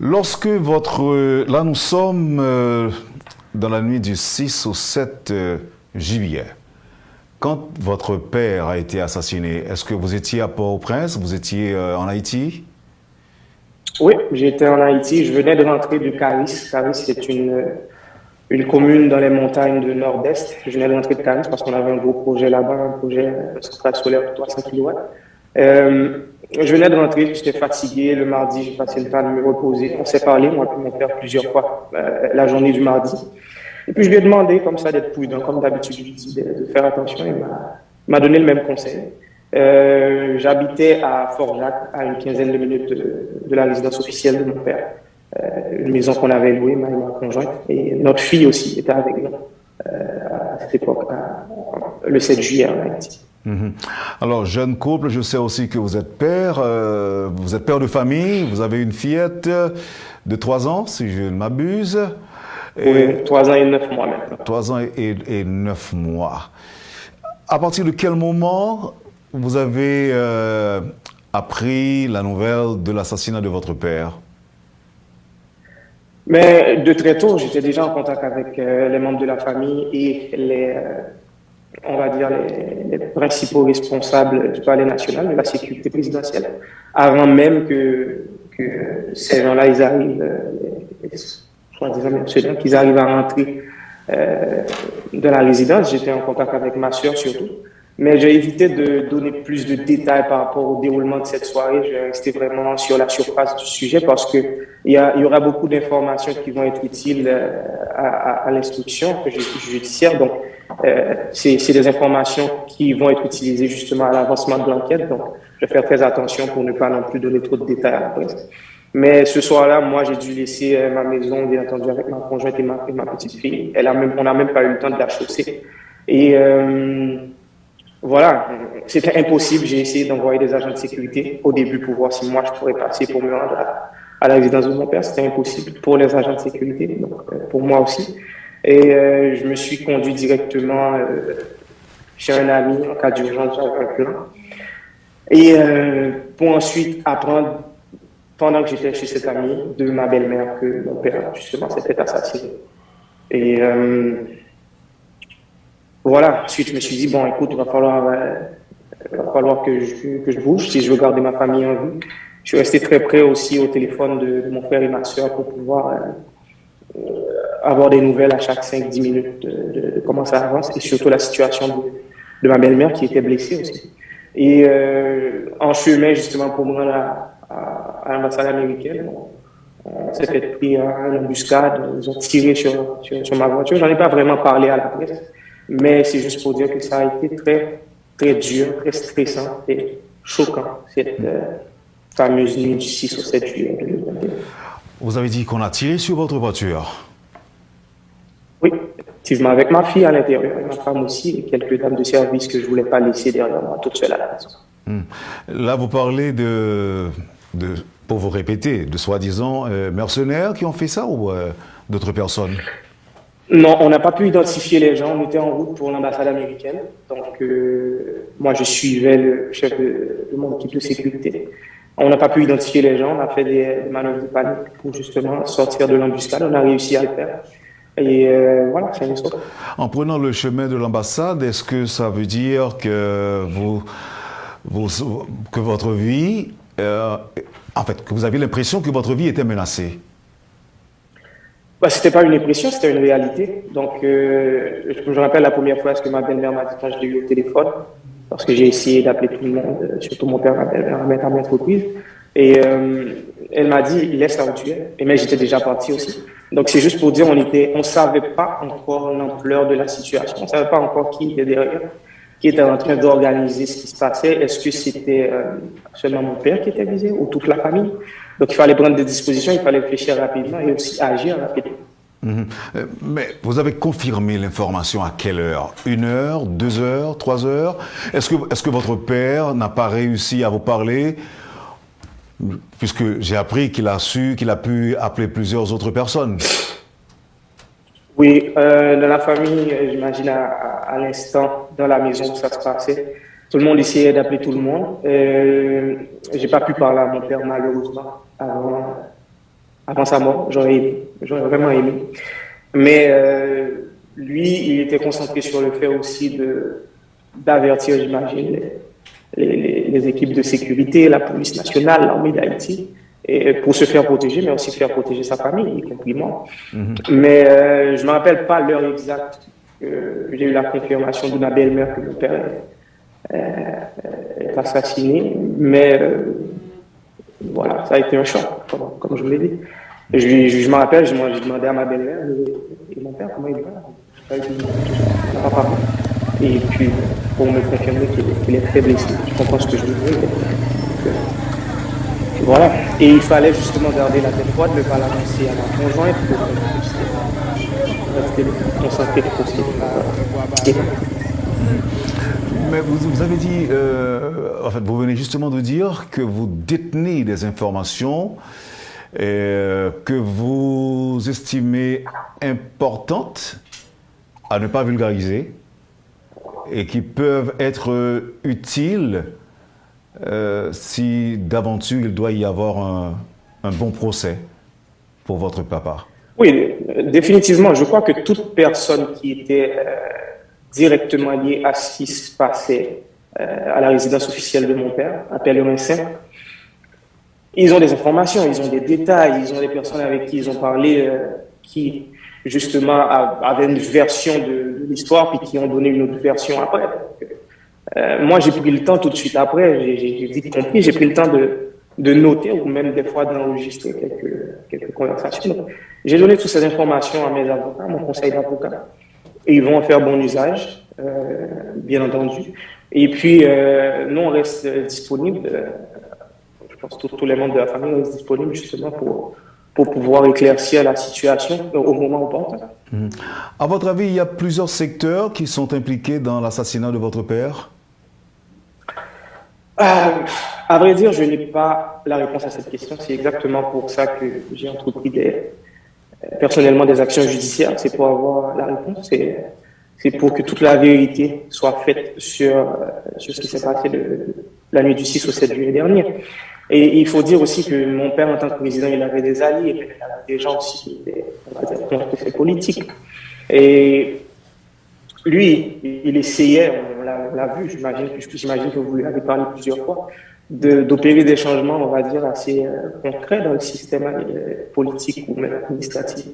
Là, nous sommes dans la nuit du 6 au 7 juillet. Quand votre père a été assassiné, est-ce que vous étiez à Port-au-Prince? Vous étiez en Haïti? Oui, j'étais en Haïti. Je venais de rentrer de Caris. Caris, c'est une commune dans les montagnes du nord-est. Je venais de rentrer de Caris parce qu'on avait un gros projet là-bas, un projet centrale solaire de 300 kW. Je venais de rentrer, j'étais fatigué. Le mardi, j'ai passé le temps de me reposer. On s'est parlé, moi et mon père, plusieurs fois la journée du mardi. Et puis, je lui ai demandé, comme ça, d'être prudent, comme d'habitude, je lui ai dit de faire attention. Il m'a donné le même conseil. J'habitais à Fort-Jacques, à une quinzaine de minutes de la résidence officielle de mon père. Une maison qu'on avait louée, moi et ma conjointe. Et notre fille aussi était avec nous à cette époque, le 7 juillet en Haïti. Alors, jeune couple, je sais aussi que vous êtes père de famille, vous avez une fillette de 3 ans, si je ne m'abuse. Oui, 3 ans et 9 mois maintenant. 3 ans et 9 mois. À partir de quel moment vous avez appris la nouvelle de l'assassinat de votre père? Mais de très tôt, j'étais déjà en contact avec les membres de la famille et on va dire, les principaux responsables du palais national, de la sécurité présidentielle, avant même que ces gens-là, ils arrivent, soi-disant mercenaires, qu'ils arrivent à rentrer dans la résidence. J'étais en contact avec ma sœur surtout. Mais j'ai évité de donner plus de détails par rapport au déroulement de cette soirée. Je vais rester vraiment sur la surface du sujet parce que il y aura beaucoup d'informations qui vont être utiles à l'instruction judiciaire. Donc, c'est des informations qui vont être utilisées justement à l'avancement de l'enquête. Donc, je vais faire très attention pour ne pas non plus donner trop de détails à la presse. Mais ce soir-là, moi, j'ai dû laisser ma maison, bien entendu, avec ma conjointe et ma petite fille. On n'a même pas eu le temps de la chausser. Et voilà, c'était impossible. J'ai essayé d'envoyer des agents de sécurité au début pour voir si moi je pourrais passer pour me rendre à la résidence de mon père. C'était impossible pour les agents de sécurité, donc pour moi aussi. Et je me suis conduit directement chez un ami en cas d'urgence, j'avais un plan. Et pour ensuite apprendre, pendant que j'étais chez cet ami, de ma belle-mère que mon père justement s'était assassiné. Et voilà, ensuite je me suis dit, bon écoute, il va falloir que je bouge si je veux garder ma famille en vie. Je suis resté très près aussi au téléphone de mon frère et ma soeur pour pouvoir avoir des nouvelles à chaque 5-10 minutes de comment ça avance et surtout la situation de ma belle-mère qui était blessée aussi. Et en chemin justement pour me rendre à l'ambassade américaine, on s'est fait pris à une embuscade, ils ont tiré sur ma voiture. J'en ai pas vraiment parlé à la presse. Mais c'est juste pour dire que ça a été très, très dur, très stressant et choquant, cette fameuse nuit du 6 au 7 juillet 2021. Vous avez dit qu'on a tiré sur votre voiture? Oui, effectivement, avec ma fille à l'intérieur, et ma femme aussi, et quelques dames de service que je ne voulais pas laisser derrière moi, toute seule à la maison. Là, vous parlez pour vous répéter, de soi-disant mercenaires qui ont fait ça ou d'autres personnes? Non, on n'a pas pu identifier les gens. On était en route pour l'ambassade américaine. Donc, moi, je suivais le chef de mon équipe de sécurité. On n'a pas pu identifier les gens. On a fait des manœuvres de panique pour justement sortir de l'embuscade. On a réussi à le faire. Et voilà, c'est une histoire. En prenant le chemin de l'ambassade, est-ce que ça veut dire que que votre vie, en fait, que vous avez l'impression que votre vie était menacée? Bah, c'était pas une impression, c'était une réalité. Donc, je me rappelle la première fois ce que ma belle-mère m'a dit quand je l'ai eu au téléphone, parce que j'ai essayé d'appeler tout le monde, surtout mon père, ma belle-mère, à mettre à maintes reprises. Et elle m'a dit, laisse la tuer. Et mais j'étais déjà parti aussi. Donc, c'est juste pour dire, on savait pas encore l'ampleur de la situation. On savait pas encore qui était derrière, qui était en train d'organiser ce qui se passait. Est-ce que c'était seulement mon père qui était visé ou toute la famille? Donc, il fallait prendre des dispositions, il fallait réfléchir rapidement et aussi agir rapidement. Mais vous avez confirmé l'information à quelle heure? 1 heure, 2 heures, 3 heures? Est-ce que votre père n'a pas réussi à vous parler? Puisque j'ai appris qu'il a pu appeler plusieurs autres personnes. Oui, dans la famille, j'imagine à l'instant, dans la maison où ça se passait, tout le monde essayait d'appeler tout le monde. J'ai pas pu parler à mon père malheureusement avant sa mort. J'aurais vraiment aimé. Mais lui, il était concentré sur le fait aussi d'avertir, j'imagine, les équipes de sécurité, la police nationale, l'armée d'Haïti, et pour se faire protéger, mais aussi faire protéger sa famille, y compris moi. Mais je ne me rappelle pas l'heure exacte que j'ai eu la confirmation de ma belle-mère que mon père est assassiné. Mais voilà, ça a été un choc, comme je vous l'ai dit. Je me rappelle, j'ai demandé à ma belle-mère et mon père comment il va. Je lui ai dit, ça va pas. Et puis, pour me confirmer qu'il est très blessé, je comprends ce que je lui dis. Voilà. Et il fallait justement garder la tête froide, ne pas l'annoncer à ma conjointe pour rester concentré aussi. Mais vous avez dit, en fait, vous venez justement de dire que vous détenez des informations que vous estimez importantes à ne pas vulgariser et qui peuvent être utiles si d'aventure il doit y avoir un bon procès pour votre papa. Oui, définitivement. Je crois que toute personne qui était directement liée à ce qui se passait à la résidence officielle de mon père, à Pèlerin-Saint, ils ont des informations, ils ont des détails, ils ont des personnes avec qui ils ont parlé qui, justement, avaient une version de l'histoire puis qui ont donné une autre version après. Moi, j'ai pris le temps tout de suite après, j'ai vite compris, j'ai pris le temps de noter ou même des fois d'enregistrer quelques conversations. J'ai donné toutes ces informations à mes avocats, à mon conseil d'avocat, et ils vont en faire bon usage, bien entendu. Et puis, nous, on reste disponible. Je pense que tous les membres de la famille restent disponibles justement pour pouvoir éclaircir la situation au moment opportun. À votre avis, il y a plusieurs secteurs qui sont impliqués dans l'assassinat de votre père? À vrai dire, je n'ai pas la réponse à cette question. C'est exactement pour ça que j'ai entrepris personnellement des actions judiciaires. C'est pour avoir la réponse. C'est pour que toute la vérité soit faite sur ce qui s'est passé la nuit du 6 au 7 juillet dernier. Et il faut dire aussi que mon père, en tant que président, il avait des alliés, il avait des gens aussi qui étaient, on va dire, contre ses politiques. Et lui, il essayait, on l'a vu, j'imagine que vous lui avez parlé plusieurs fois, d'opérer des changements, on va dire, assez concrets dans le système politique ou même administratif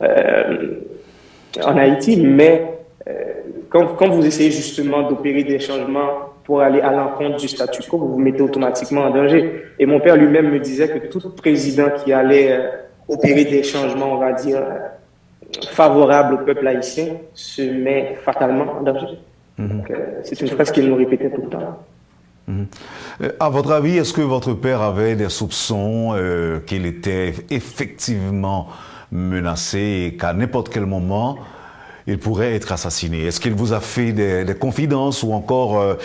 en Haïti. Mais quand vous essayez justement d'opérer des changements pour aller à l'encontre du statu quo, vous vous mettez automatiquement en danger. Et mon père lui-même me disait que tout président qui allait opérer des changements, on va dire, favorables au peuple haïtien, se met fatalement en danger. Donc, c'est une phrase qu'il nous répétait tout le temps. À votre avis, est-ce que votre père avait des soupçons qu'il était effectivement menacé et qu'à n'importe quel moment, il pourrait être assassiné? Est-ce qu'il vous a fait des confidences ou encore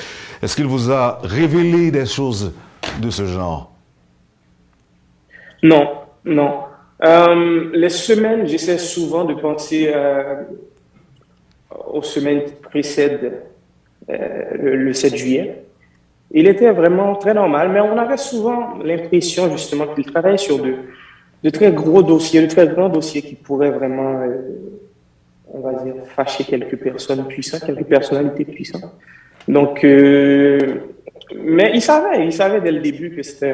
est-ce qu'il vous a révélé des choses de ce genre? Non, non. Les semaines, j'essaie souvent de penser aux semaines qui précèdent le 7 juillet. Il était vraiment très normal, mais on avait souvent l'impression justement qu'il travaillait sur de très gros dossiers, de très grands dossiers qui pourraient vraiment, on va dire, fâcher quelques personnes puissantes, quelques personnalités puissantes. Donc, mais il savait dès le début que c'était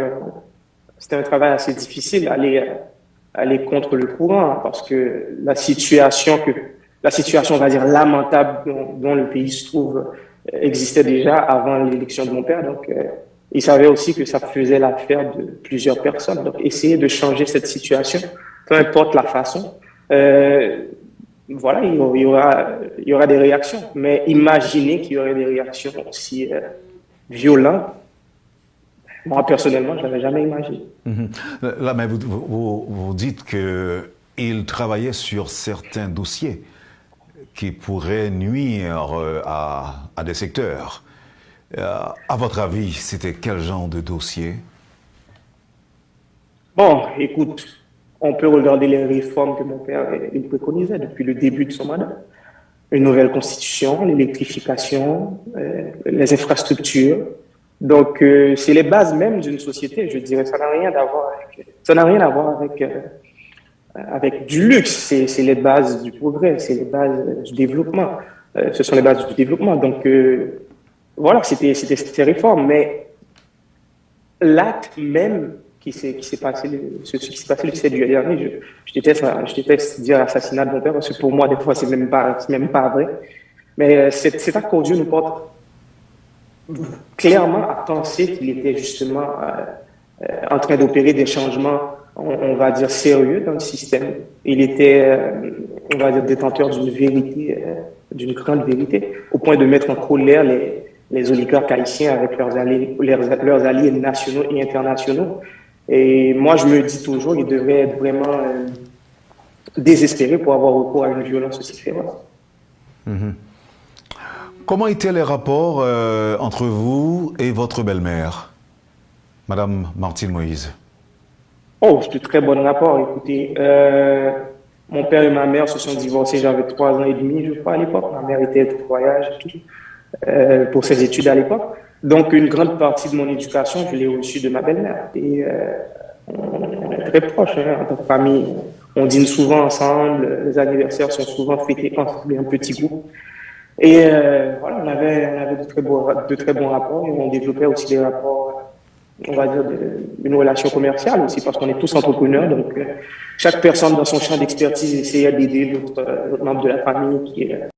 un travail assez difficile aller contre le courant, parce que la situation, on va dire, lamentable dont le pays se trouve existait déjà avant l'élection de mon père. Donc, il savait aussi que ça faisait l'affaire de plusieurs personnes. Donc, essayer de changer cette situation, peu importe la façon, voilà, il y aura des réactions. Mais imaginez qu'il y aurait des réactions aussi violentes. Moi, personnellement, je ne l'avais jamais imaginé. Là, mais vous dites qu'il travaillait sur certains dossiers qui pourraient nuire à des secteurs. À votre avis, c'était quel genre de dossier? Bon, écoute, on peut regarder les réformes que mon père il préconisait depuis le début de son mandat. Une nouvelle constitution, l'électrification, les infrastructures, Donc, c'est les bases même d'une société, je dirais. Ça n'a rien à voir avec du luxe. C'est les bases du progrès, c'est les bases du développement. Ce sont les bases du développement. Donc, voilà, c'était ces réformes. Mais l'acte même qui s'est passé, ce qui s'est passé le 17 juillet dernier, je déteste dire assassinat de mon père, parce que pour moi, des fois, c'est même pas vrai. Mais cet acte odieux nous porte clairement à penser qu'il était justement en train d'opérer des changements, on va dire, sérieux dans le système. Il était, on va dire, détenteur d'une vérité, d'une grande vérité, au point de mettre en colère les oligarques haïtiens avec leurs alliés nationaux et internationaux. Et moi, je me dis toujours, il devrait être vraiment désespéré pour avoir recours à une violence aussi féroce. Comment étaient les rapports entre vous et votre belle-mère, Madame Martine Moïse? Oh, c'est de très bon rapport. Écoutez, mon père et ma mère se sont divorcés, j'avais 3 ans et demi, je crois, à l'époque. Ma mère était de voyage et tout, pour ses études à l'époque. Donc, une grande partie de mon éducation, je l'ai reçue de ma belle-mère. Et on est très proches, hein, en tant que famille. On dîne souvent ensemble, les anniversaires sont souvent fêtés ensemble, un petit groupe. Et voilà, on avait de très bons rapports et on développait aussi des rapports, on va dire, une relation commerciale aussi, parce qu'on est tous entrepreneurs. Donc, chaque personne dans son champ d'expertise essayait d'aider l'autre membre de la famille